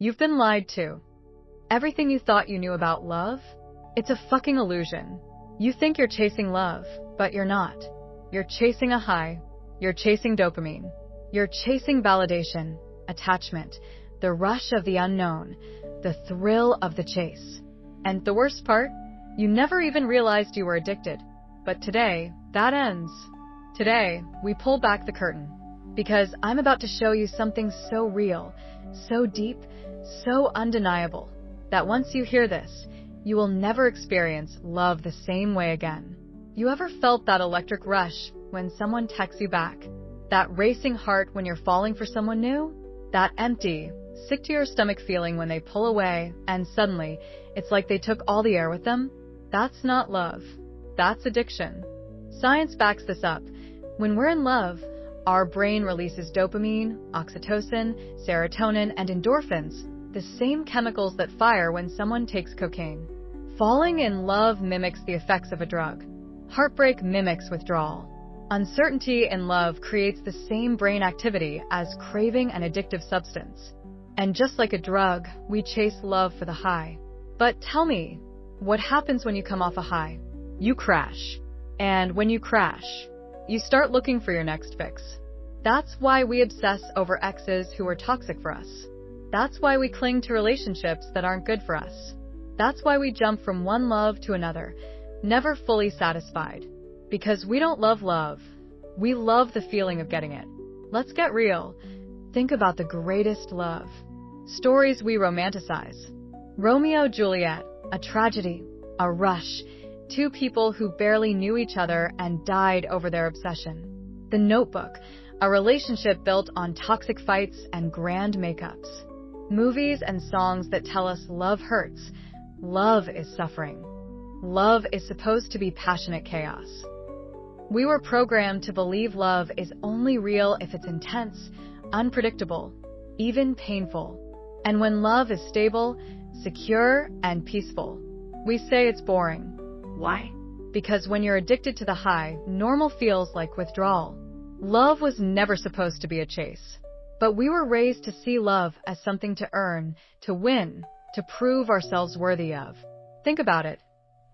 You've been lied to. Everything you thought you knew about love? It's a fucking illusion. You think you're chasing love, but you're not. You're chasing a high. You're chasing dopamine. You're chasing validation, attachment, the rush of the unknown, the thrill of the chase. And the worst part? You never even realized you were addicted. But today, that ends. Today, we pull back the curtain. Because I'm about to show you something so real, so deep, so undeniable, that once you hear this, you will never experience love the same way again. You ever felt that electric rush when someone texts you back? That racing heart when you're falling for someone new? That empty, sick-to-your-stomach feeling when they pull away and suddenly it's like they took all the air with them? That's not love. That's addiction. Science backs this up. When we're in love, our brain releases dopamine, oxytocin, serotonin, and endorphins, the same chemicals that fire when someone takes cocaine. Falling in love mimics the effects of a drug. Heartbreak mimics withdrawal. Uncertainty in love creates the same brain activity as craving an addictive substance. And just like a drug, we chase love for the high. But tell me, what happens when you come off a high? You crash. And when you crash, you start looking for your next fix. That's why we obsess over exes who are toxic for us. That's why we cling to relationships that aren't good for us. That's why we jump from one love to another, never fully satisfied. Because we don't love love. We love the feeling of getting it. Let's get real. Think about the greatest love. Stories we romanticize. Romeo and Juliet, a tragedy, a rush. Two people who barely knew each other and died over their obsession. The Notebook, a relationship built on toxic fights and grand makeups. Movies and songs that tell us love hurts. Love is suffering. Love is supposed to be passionate chaos. We were programmed to believe love is only real if it's intense, unpredictable, even painful. And when love is stable, secure, and peaceful, we say it's boring. Why? Because when you're addicted to the high, normal feels like withdrawal. Love was never supposed to be a chase. But we were raised to see love as something to earn, to win, to prove ourselves worthy of. Think about it.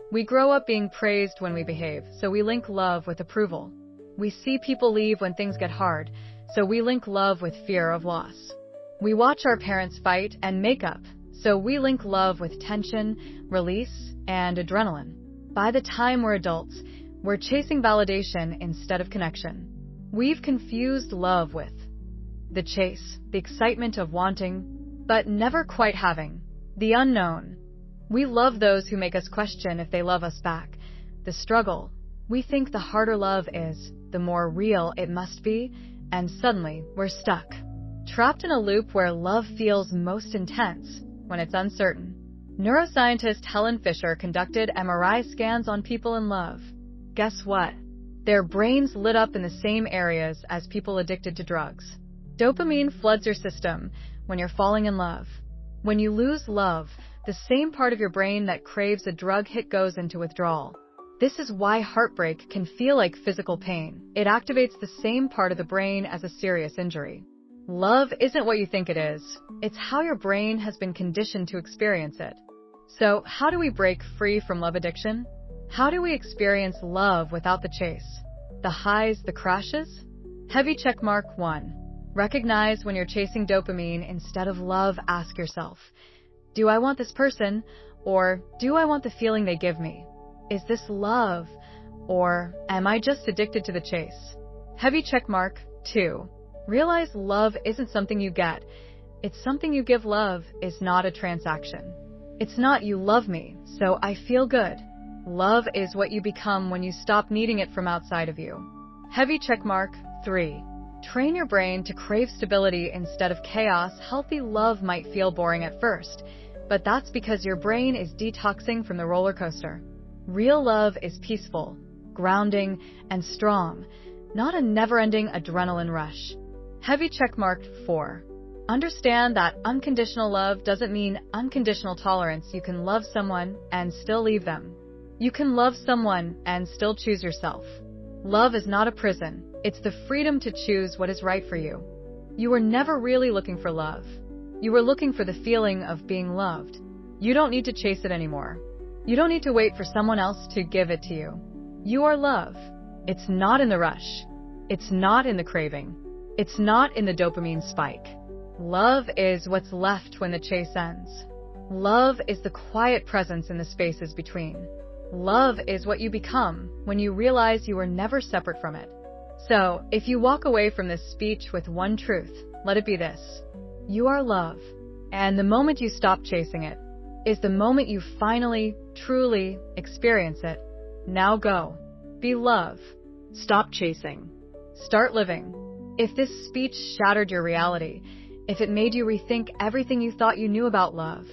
We grow up being praised when we behave, so we link love with approval. We see people leave when things get hard, so we link love with fear of loss. We watch our parents fight and make up, so we link love with tension, release, and adrenaline. By the time we're adults, we're chasing validation instead of connection. We've confused love with the chase, the excitement of wanting, but never quite having, the unknown. We love those who make us question if they love us back. The struggle. We think the harder love is, the more real it must be, and suddenly we're stuck. Trapped in a loop where love feels most intense when it's uncertain. Neuroscientist Helen Fisher conducted MRI scans on people in love. Guess what? Their brains lit up in the same areas as people addicted to drugs. Dopamine floods your system when you're falling in love. When you lose love, the same part of your brain that craves a drug hit goes into withdrawal. This is why heartbreak can feel like physical pain. It activates the same part of the brain as a serious injury. Love isn't what you think it is. It's how your brain has been conditioned to experience it. So, how do we break free from love addiction? How do we experience love without the chase? The highs, the crashes? Heavy checkmark 1. Recognize when you're chasing dopamine instead of love. Ask yourself, do I want this person, or do I want the feeling they give me? Is this love, or am I just addicted to the chase? Heavy checkmark 2. Realize love isn't something you get. It's something you give. Love is not a transaction. It's not you love me, so I feel good. Love is what you become when you stop needing it from outside of you. Heavy checkmark 3. Train your brain to crave stability instead of chaos. Healthy love might feel boring at first, but that's because your brain is detoxing from the roller coaster. Real love is peaceful, grounding, and strong, not a never-ending adrenaline rush. Heavy checkmark 4. Understand that unconditional love doesn't mean unconditional tolerance. You can love someone and still leave them. You can love someone and still choose yourself. Love is not a prison. It's the freedom to choose what is right for you. You were never really looking for love. You were looking for the feeling of being loved. You don't need to chase it anymore. You don't need to wait for someone else to give it to you. You are love. It's not in the rush. It's not in the craving. It's not in the dopamine spike. Love is what's left when the chase ends. Love is the quiet presence in the spaces between. Love is what you become when you realize you were never separate from it. So, if you walk away from this speech with one truth, let it be this. You are love. And the moment you stop chasing it is the moment you finally, truly experience it. Now go. Be love. Stop chasing. Start living. If this speech shattered your reality, if it made you rethink everything you thought you knew about love,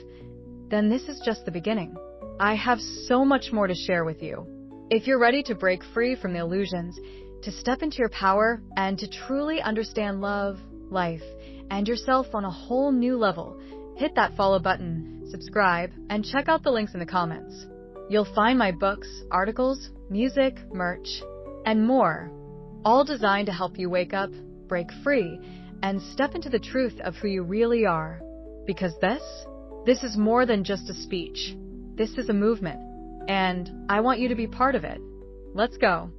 then this is just the beginning. I have so much more to share with you. If you're ready to break free from the illusions, to step into your power, and to truly understand love, life, and yourself on a whole new level, hit that follow button, subscribe, and check out the links in the comments. You'll find my books, articles, music, merch, and more, all designed to help you wake up, break free, and step into the truth of who you really are. Because this is more than just a speech. This is a movement, and I want you to be part of it. Let's go.